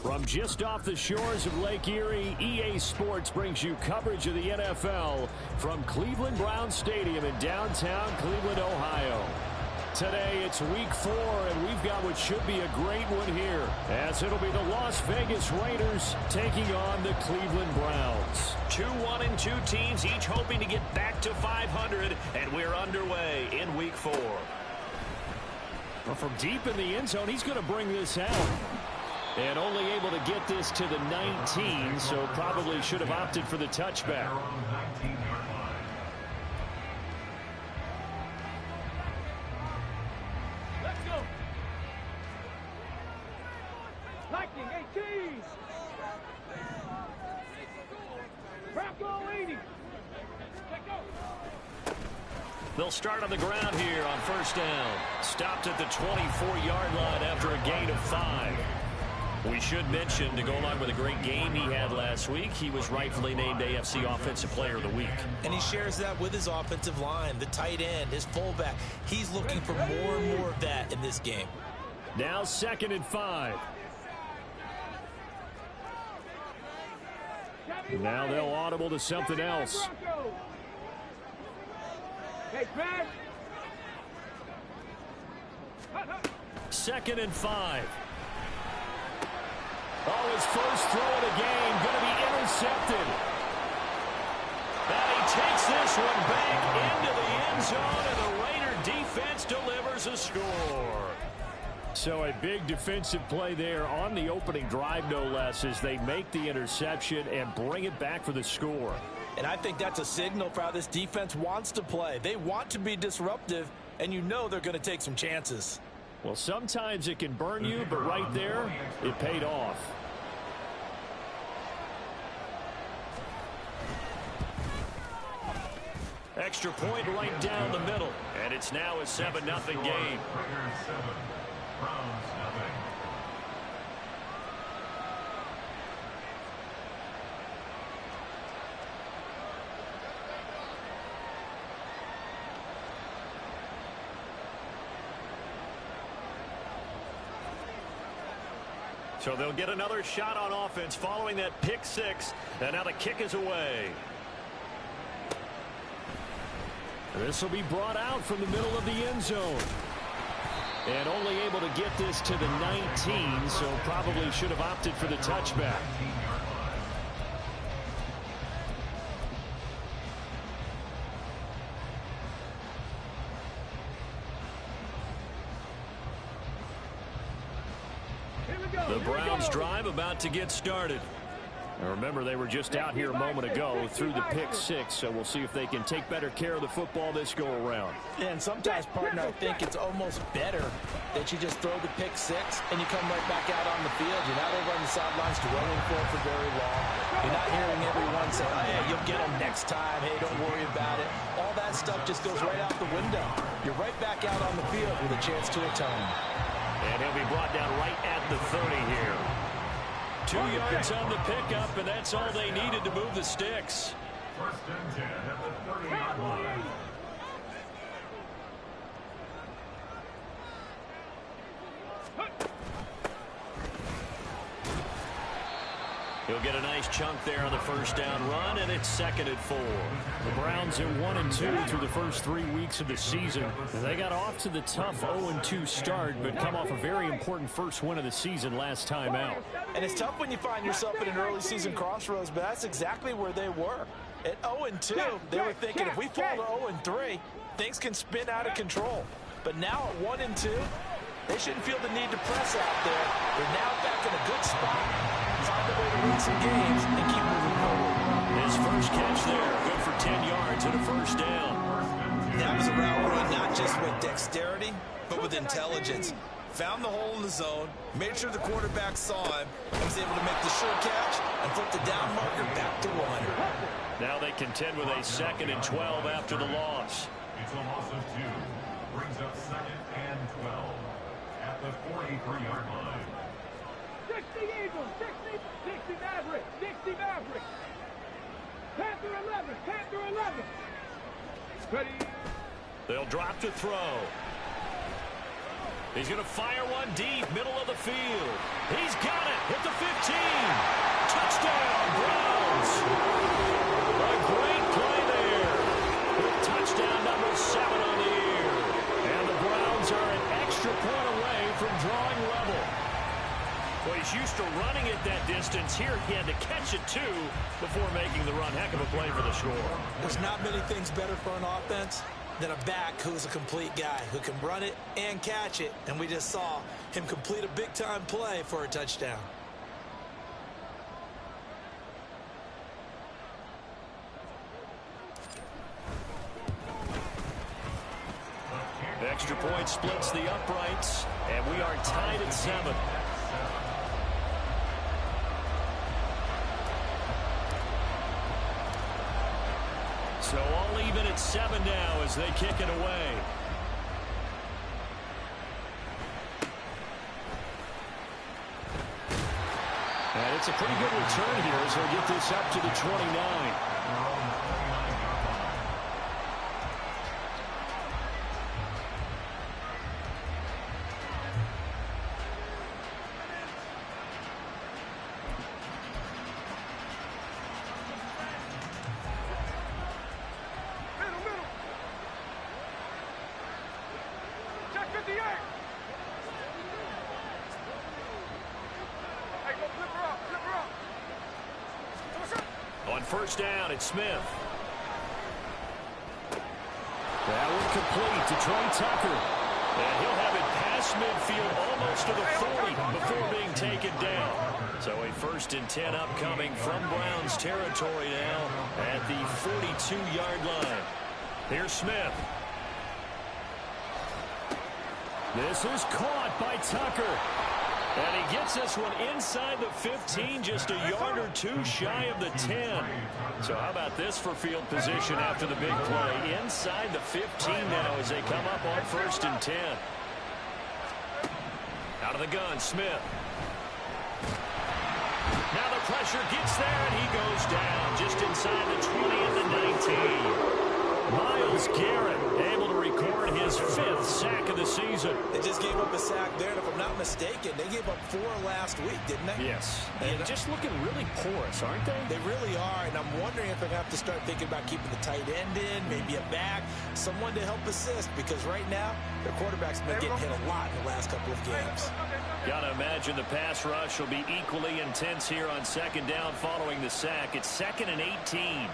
From just off the shores of Lake Erie, EA Sports brings you coverage of the NFL from Cleveland Browns Stadium in downtown Cleveland, Ohio. Today, it's week 4, and we've got what should be a great one here, as it'll be the Las Vegas Raiders taking on the Cleveland Browns. 2-1-2 teams, each hoping to get back to 500, and we're underway in week 4. Well, from deep in the end zone, he's going to bring this out. And only able to get this to the 19, so probably should have opted for the touchback. They'll start on the ground here on first down. Stopped at the 24-yard line after a gain of 5. We should mention, to go along with a great game he had last week, he was rightfully named AFC Offensive Player of the Week. And he shares that with his offensive line, the tight end, his fullback. He's looking for more and more of that in this game. Now 2nd and 5. Now they'll audible to something else. Hey, Brad. 2nd and 5. Oh, his first throw of the game going to be intercepted. And he takes this one back into the end zone, and the Raider defense delivers a score. So a big defensive play there on the opening drive, no less, as they make the interception and bring it back for the score. And I think that's a signal for how this defense wants to play. They want to be disruptive, and you know they're going to take some chances. Well, sometimes it can burn you, but right there, it paid off. Extra point right down the middle, and it's now a 7-0 game. So they'll get another shot on offense following that pick 6, and now the kick is away. This will be brought out from the middle of the end zone. And only able to get this to the 19, so probably should have opted for the touchback. The Browns drive about to get started. Now remember, they were just out here a moment ago through the pick 6, so we'll see if they can take better care of the football this go around. And sometimes, partner, I think it's almost better that you just throw the pick 6 and you come right back out on the field. You're not over on the sidelines dwelling for very long. You're not hearing everyone say, oh, yeah, you'll get them next time. Hey, don't worry about it. All that stuff just goes right out the window. You're right back out on the field with a chance to atone. And he'll be brought down right at the 30 here. 2 yards on the pickup, and that's all they needed to move the sticks. 1st and 10 at the 30-yard line. He'll get a nice chunk there on the first down run, and it's 2nd and 4. The Browns are 1-2 through the first 3 weeks of the season. They got off to the tough 0-2 start, but come off a very important first win of the season last time out. And it's tough when you find yourself at an early season crossroads, but that's exactly where they were. At 0-2, they were thinking if we fall to 0-3, things can spin out of control. But now at 1-2, they shouldn't feel the need to press out there. They're now back in a good spot. Find a way to win some games and keep moving forward. His first catch there, good for 10 yards and a first down. That was a route run not just with dexterity, but with intelligence. Found the hole in the zone, made sure the quarterback saw him, and was able to make the sure catch and flip the down marker back to 1. Now they contend with a 2nd and 12 after the loss. It's a loss of 2. Brings up 2nd and 12 at the 43-yard line. 60 Eagles, 60 Mavericks, 60 Mavericks. Panther 11, Panther 11. Ready. They'll drop to throw. He's going to fire one deep, middle of the field. He's got it at the 15. Touchdown, Browns. A great play there. With touchdown number 7 on the year. And the Browns are an extra point away from drawing level. Well, he's used to running it that distance. Here, he had to catch it, too, before making the run. Heck of a play for the score. There's not many things better for an offense than a back who's a complete guy, who can run it and catch it. And we just saw him complete a big-time play for a touchdown. Extra point splits the uprights, and we are tied at 7. So all even at 7 now as they kick it away. And it's a pretty good return here as they'll get this up to the 29. On first down, it's Smith. That one complete to Trey Tucker. And he'll have it past midfield almost to the 40 before being taken down. So a 1st and 10 upcoming from Browns territory now at the 42-yard line. Here's Smith. This is caught by Tucker. And he gets this one inside the 15, just a yard or 2 shy of the 10. So how about this for field position after the big play? Inside the 15 now as they come up on 1st and 10. Out of the gun, Smith. Now the pressure gets there, and he goes down just inside the 20 at the 19. Myles Garrett able to record his 5th sack of the season. They just gave up a sack there, and if I'm not mistaken, they gave up 4 last week, didn't they? Yes. And just looking really porous, aren't they? They really are, and I'm wondering if they're going to have to start thinking about keeping the tight end in, maybe a back, someone to help assist, because right now, their quarterback's been getting hit a lot in the last couple of games. Got to imagine the pass rush will be equally intense here on 2nd down following the sack. It's 2nd and 18.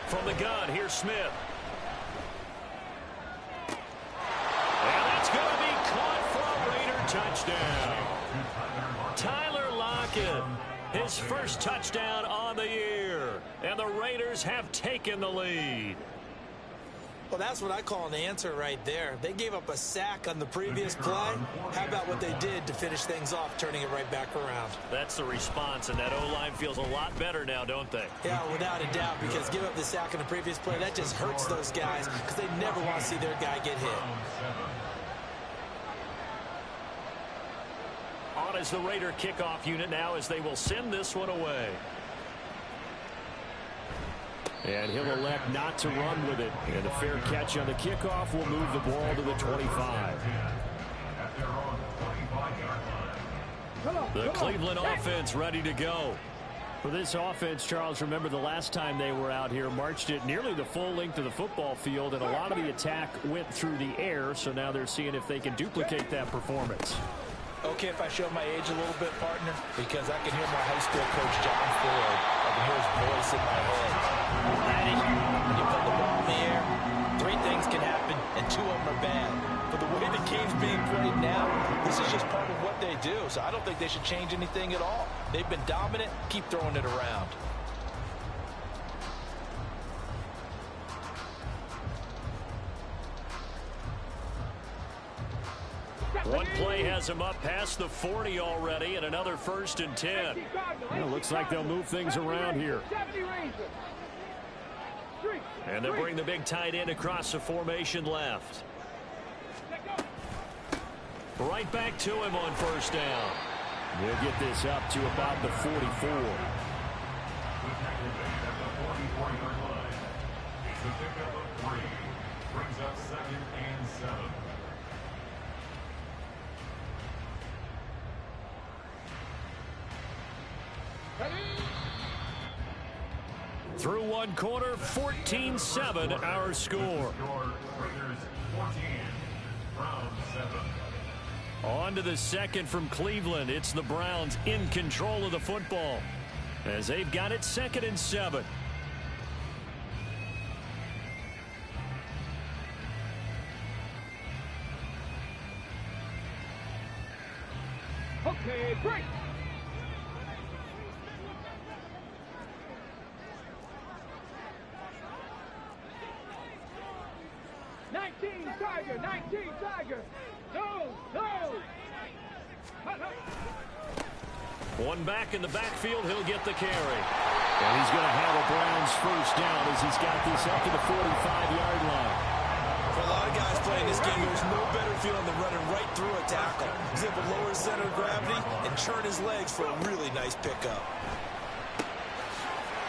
From the gun, here's Smith. And that's going to be caught for a Raider touchdown. Tyler Lockett, his 1st touchdown on the year. And the Raiders have taken the lead. Well, that's what I call an answer right there. They gave up a sack on the previous play. How about what they did to finish things off, turning it right back around? That's the response, and that O-line feels a lot better now, don't they? Yeah, without a doubt, because give up the sack on the previous play, that just hurts those guys because they never want to see their guy get hit. On as the Raider kickoff unit now as they will send this one away. And he'll elect not to run with it. And a fair catch on the kickoff will move the ball to the 25. The Cleveland offense ready to go. For this offense, Charles, remember the last time they were out here, marched it nearly the full length of the football field, and a lot of the attack went through the air, so now they're seeing if they can duplicate that performance. Okay, if I show my age a little bit, partner, because I can hear my high school coach, John Ford. I can hear his voice in my head. Daddy, when you put the ball in the air, 3 things can happen, and 2 of them are bad. But the way the game's being played now, this is just part of what they do. So I don't think they should change anything at all. They've been dominant. Keep throwing it around. One play has him up past the 40 already, and another 1st and 10. Well, looks like they'll move things around here. And they'll bring the big tight end across the formation left. Right back to him on 1st down. They'll get this up to about the 44. pickup of 3 brings up 2nd and 7. Through one quarter, 14-7 our score. Raiders 14, Browns 7. On to the second from Cleveland. It's the Browns in control of the football as they've got it 2nd and 7. Okay, break. Tiger, 19 Tiger. No. One back in the backfield, he'll get the carry. And he's going to have a Browns first down as he's got this up to the 45-yard line. For a lot of guys playing this game, there's no better feeling than running right through a tackle. He's able to lower his center of gravity and churn his legs for a really nice pickup.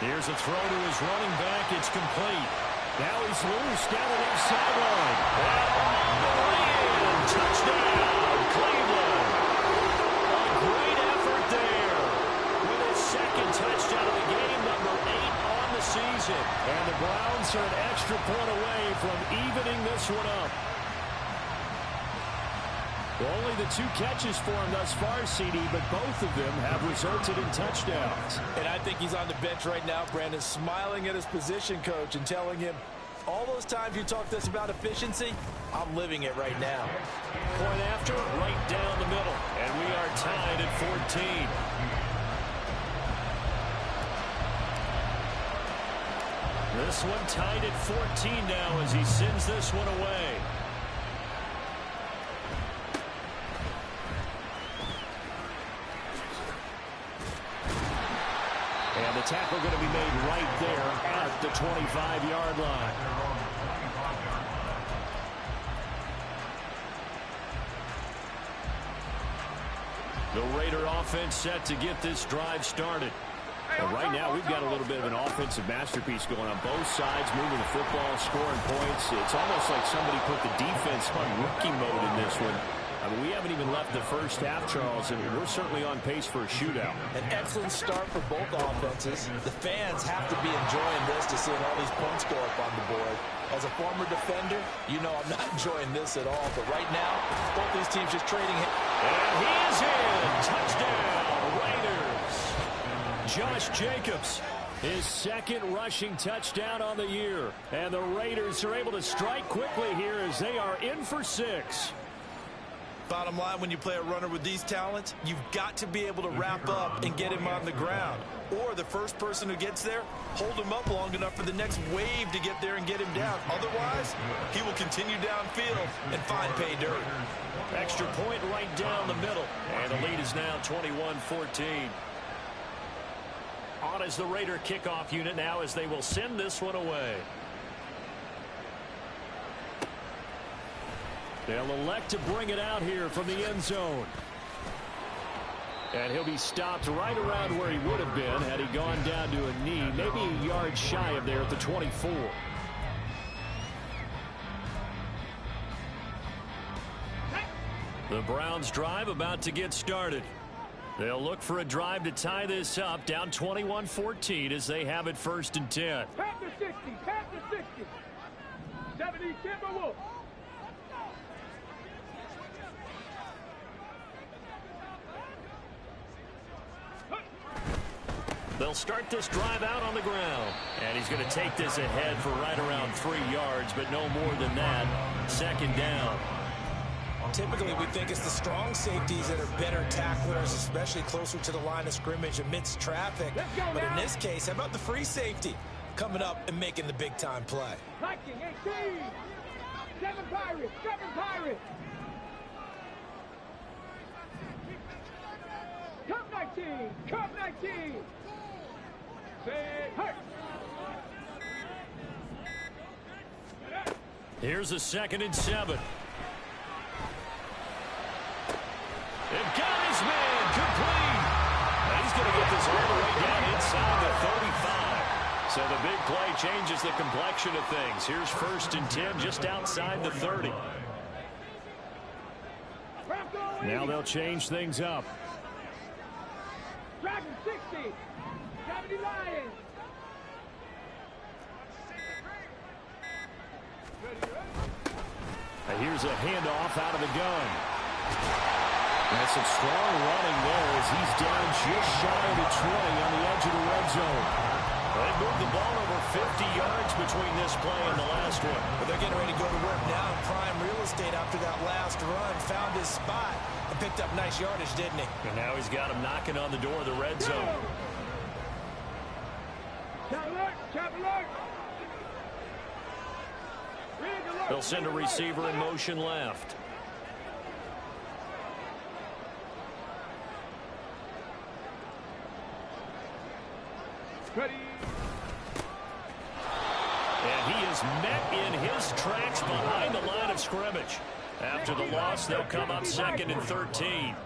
Here's a throw to his running back. It's complete. Now he's loose down the left sideline. And the way in. Touchdown, Cleveland. A great effort there with his 2nd touchdown of the game, number 8 on the season. And the Browns are an extra point away from evening this one up. Only the 2 catches for him thus far, CD, but both of them have resulted in touchdowns. And I think he's on the bench right now, Brandon, smiling at his position coach and telling him, all those times you talked to us about efficiency, I'm living it right now. Point after, right down the middle. And we are tied at 14. This one tied at 14 now as he sends this one away. And the tackle going to be made right there at the 25-yard line. The Raider offense set to get this drive started. And right now, we've got a little bit of an offensive masterpiece going on both sides, moving the football, scoring points. It's almost like somebody put the defense on rookie mode in this one. I mean, we haven't even left the first half, Charles, and we're certainly on pace for a shootout. An excellent start for both offenses. The fans have to be enjoying this to see all these points go up on the board. As a former defender, you know I'm not enjoying this at all. But right now, both these teams just trading. And he is in. Touchdown, Raiders. Josh Jacobs, his 2nd rushing touchdown on the year. And the Raiders are able to strike quickly here as they are in for 6. Bottom line, when you play a runner with these talents, you've got to be able to wrap up and get him on the ground. Or the first person who gets there, hold him up long enough for the next wave to get there and get him down. Otherwise, he will continue downfield and find pay dirt. Extra point right down the middle. And the lead is now 21-14. On is the Raider kickoff unit now as they will send this one away. They'll elect to bring it out here from the end zone. And he'll be stopped right around where he would have been had he gone down to a knee, maybe a yard shy of there at the 24. The Browns drive about to get started. They'll look for a drive to tie this up, down 21-14 as they have it 1st and 10. Panther 60, Panther 60. 70 Timberwolves. They'll start this drive out on the ground. And he's going to take this ahead for right around 3 yards, but no more than that. 2nd down. Typically, we think it's the strong safeties that are better tacklers, especially closer to the line of scrimmage amidst traffic. But in this case, how about the free safety coming up and making the big-time play? Hiking 18. 7 Pirates, 7 Pirates. Cup 19, Cup 19. Here's a 2nd and 7. They've got his man complete. And he's going to get this all the way down inside the 35. So the big play changes the complexion of things. Here's 1st and 10 just outside the 30. Now they'll change things up. Dragon 60. 70 Lions. Here's a handoff out of the gun. That's some strong running there as he's down just shy of the 20 on the edge of the red zone. They moved the ball over 50 yards between this play and the last one. But they're getting ready to go to work now in prime real estate after that last run. Found his spot and picked up nice yardage, didn't he? And now he's got him knocking on the door of the red zone. Chap alert. Chap alert. They'll send a receiver in motion left. Ready. And he is met in his tracks behind the line of scrimmage. After the loss, they'll come up 2nd and 13.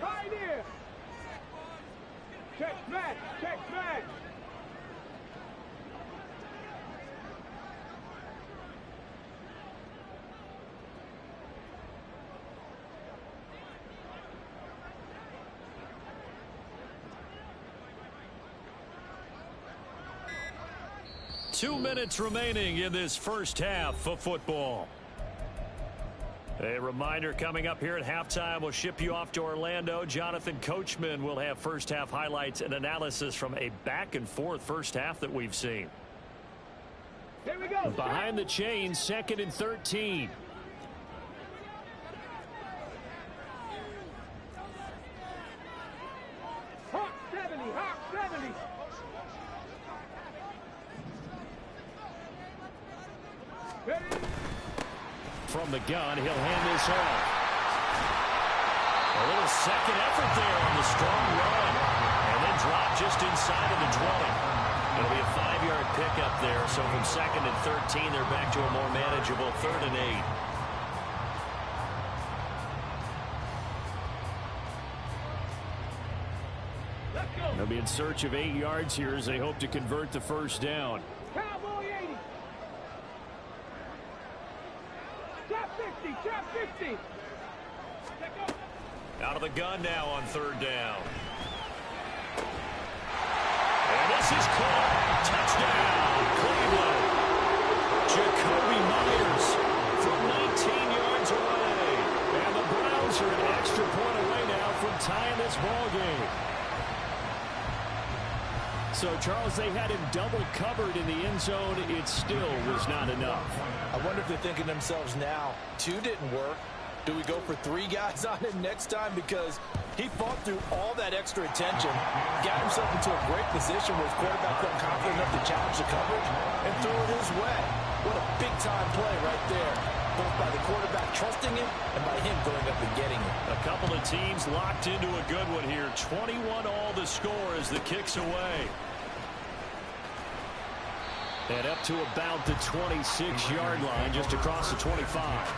Pioneer. Check smash. Check smash. Two minutes remaining in this first half of football. A reminder coming up here at halftime. We'll ship you off to Orlando. Jonathan Coachman will have first half highlights and analysis from a back and forth first half that we've seen. Here we go. Behind the chains, 2nd and 13. Hawk 70. Hawk 70. Ready. From the gun, he'll hand this off. A little second effort there on the strong run. And then drop just inside of the 20. It'll be a 5-yard pickup there. So from 2nd and 13, they're back to a more manageable 3rd and 8. They'll be in search of 8 yards here as they hope to convert the first down. Cowboy 80. Trap 50. Trap 50. Out of the gun now on 3rd down. And this is caught. Touchdown, Cleveland. Jacoby Myers from 19 yards away. And the Browns are an extra point away now from tying this ball game. So, Charles, they had him double covered in the end zone. It still was not enough. I wonder if they're thinking to themselves now, 2 didn't work. Do we go for 3 guys on him next time? Because he fought through all that extra attention, got himself into a great position where his quarterback felt confident enough to challenge the coverage and throw it his way. What a big-time play right there, both by the quarterback trusting him and by him going up and getting it. A couple of teams locked into a good one here. 21-all the score as the kick's away. And up to about the 26-yard line, just across the 25.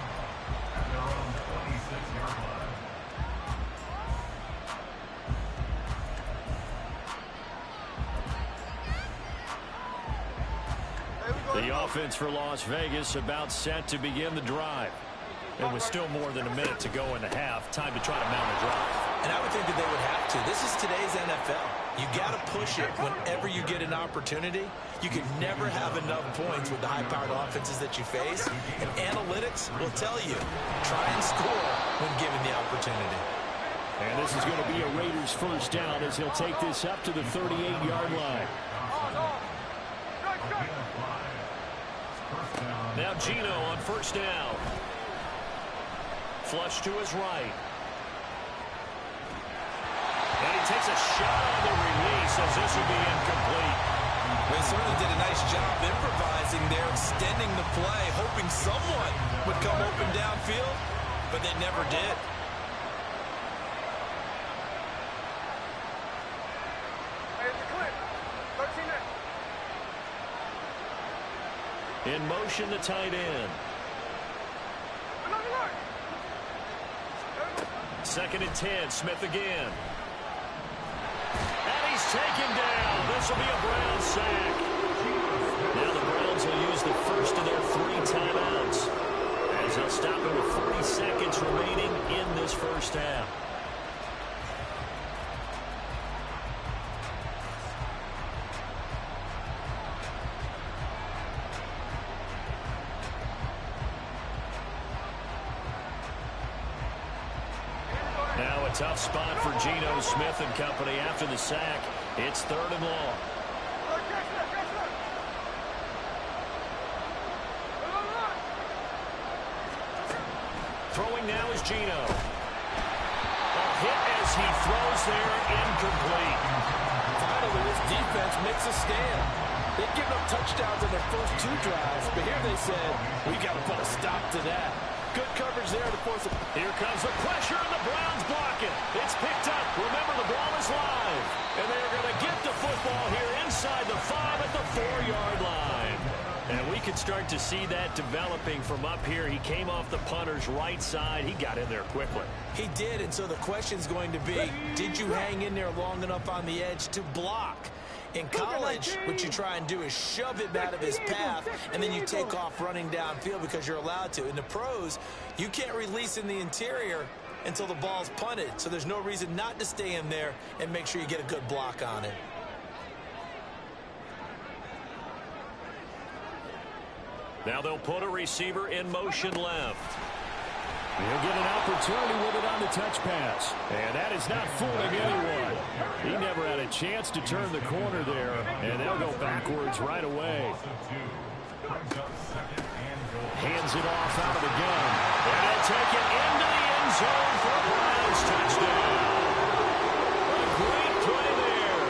The offense for Las Vegas about set to begin the drive. And with still more than a minute to go in the half, time to try to mount a drive. And I would think that they would have to. This is today's NFL. You got to push it whenever you get an opportunity. You can never have enough points with the high-powered offenses that you face. And analytics will tell you, try and score when given the opportunity. And this is going to be a Raiders first down as he'll take this up to the 38-yard line. Now Gino on first down. Flush to his right. And he takes a shot on the release as this will be incomplete. They certainly did a nice job improvising there, extending the play, hoping someone would come open downfield, but they never did. In motion, the tight end. 2nd and 10. Smith again. And he's taken down. This will be a Browns sack. Now the Browns will use the first of their 3 timeouts, as they'll stop it with 40 seconds remaining in this first half. Now a tough spot for Geno Smith and company after the sack. It's 3rd and long. Throwing now is Geno. A hit as he throws there, incomplete. Finally, this defense makes a stand. They've given up touchdowns in their first 2 drives, but here they said, we got to put a stop to that. Good coverage there to force it. Here comes the pressure, and the Browns block it. It's picked up. Remember, the ball is live. And they're going to get the football here inside the 5 at the 4-yard line. And we can start to see that developing from up here. He came off the punter's right side. He got in there quickly. He did, and so the question's going to be, did you hang in there long enough on the edge to block? In college, what you try and do is shove him out of his path, and then you take off running downfield because you're allowed to. In the pros, you can't release in the interior until the ball's punted, so there's no reason not to stay in there and make sure you get a good block on it. Now they'll put a receiver in motion left. He'll get an opportunity with it on the touch pass. And that is not fooling anyone. He never had a chance to turn the corner there, and they'll go backwards right away. Hands it off out of the gun. And he'll take it into the end zone for a Browns touchdown. A great play there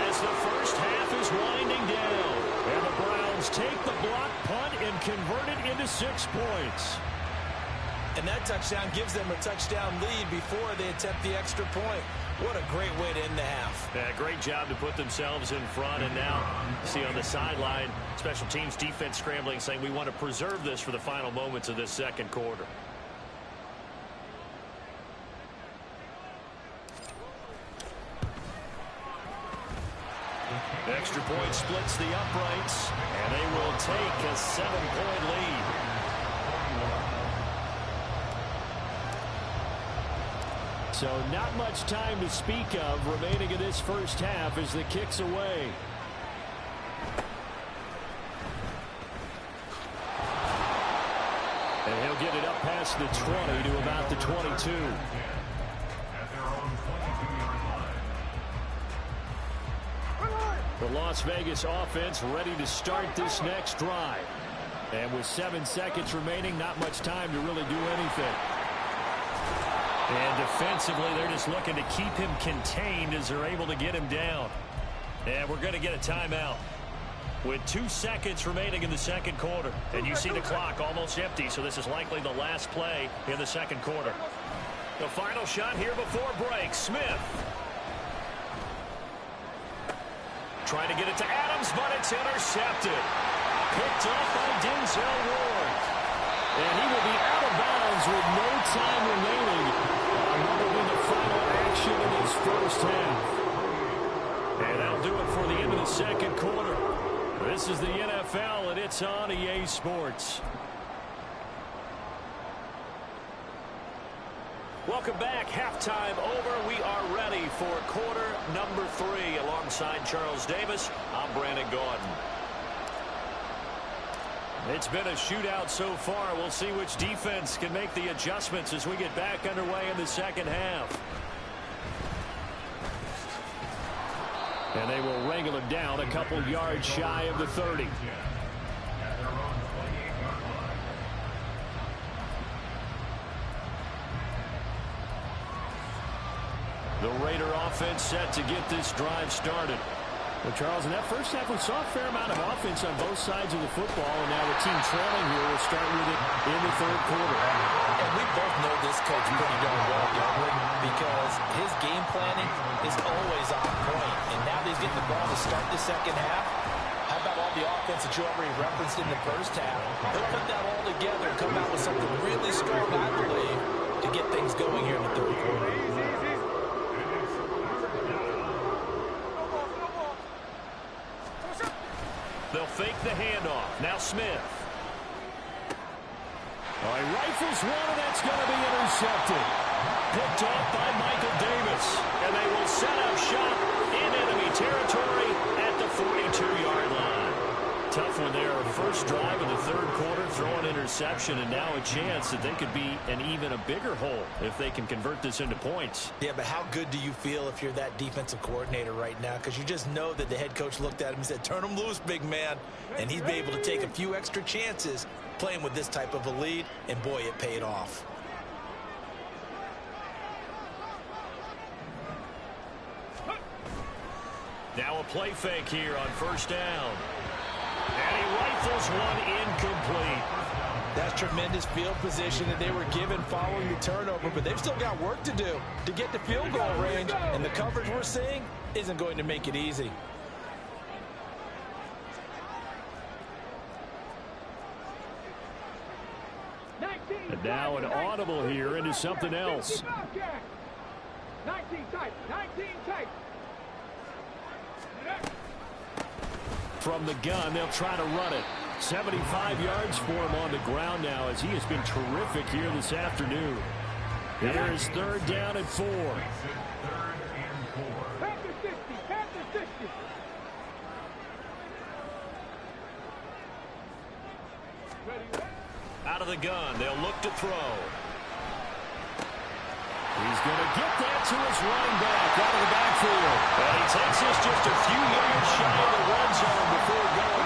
as the first half is winding down. And the Browns take the block punt and convert it into 6 points. And that touchdown gives them a touchdown lead before they attempt the extra point. What a great way to end the half. Yeah, great job to put themselves in front. And now, see on the sideline, special teams defense scrambling, saying we want to preserve this for the final moments of this 2nd quarter. Extra point splits the uprights, and they will take a 7-point lead. So not much time to speak of remaining in this first half as the kick's away. And he'll get it up past the 20 to about the 22. The Las Vegas offense ready to start this next drive. And with 7 seconds remaining, not much time to really do anything. And defensively, they're just looking to keep him contained as they're able to get him down. And we're going to get a timeout with 2 seconds remaining in the 2nd quarter. And you see the clock almost empty, so this is likely the last play in the 2nd quarter. The final shot here before break. Smith. Trying to get it to Adams, but it's intercepted. Picked up by Denzel Ward. And he will be out of bounds with no time remaining. That will be the final action in this first half. And that'll do it for the end of the 2nd quarter. This is the NFL, and it's on EA Sports. Welcome back. Halftime over. We are ready for quarter number 3. Alongside Charles Davis, I'm Brandon Gaudin. It's been a shootout so far. We'll see which defense can make the adjustments as we get back underway in the 2nd half. And they will wrangle him down a couple yards shy of the 30. The Raider offense set to get this drive started. Well, Charles, in that first half, we saw a fair amount of offense on both sides of the football, and now the team trailing here will start with it in the 3rd quarter. And we both know this coach pretty darn well, because his game planning is always on point. And now that he's getting the ball to start the 2nd half, how about all the offense that you already referenced in the first half? He'll put that all together and come out with something really strong, I believe, to to get things going here in the third quarter. They'll fake the handoff. Now Smith. All right, rifles one, and that's going to be intercepted. Picked off by Michael Davis. And they will set up shop in enemy territory at the 42-yard line. Tough one there. First drive of the third quarter, throw an interception, and now a chance that they could be in even a bigger hole if they can convert this into points. Yeah, but how good do you feel if you're that defensive coordinator right now? Because you just know that the head coach looked at him and said, turn him loose, big man. And he'd be able to take a few extra chances playing with this type of a lead, and boy, it paid off. Now a play fake here on first down. And he rifles one incomplete. That's tremendous field position that they were given following the turnover, but they've still got work to do to get to field goal range, and the coverage we're seeing isn't going to make it easy. And now an audible here into something else. 19 tight, 19 tight. From the gun, they'll try to run it. 75 yards for him on the ground now, as he has been terrific here this afternoon. Here is third down and 4. Panther 60, Panther 60. Out of the gun, they'll look to throw. He's going to get that to his running back out of the backfield. And he takes us just a few yards shy of the red zone before going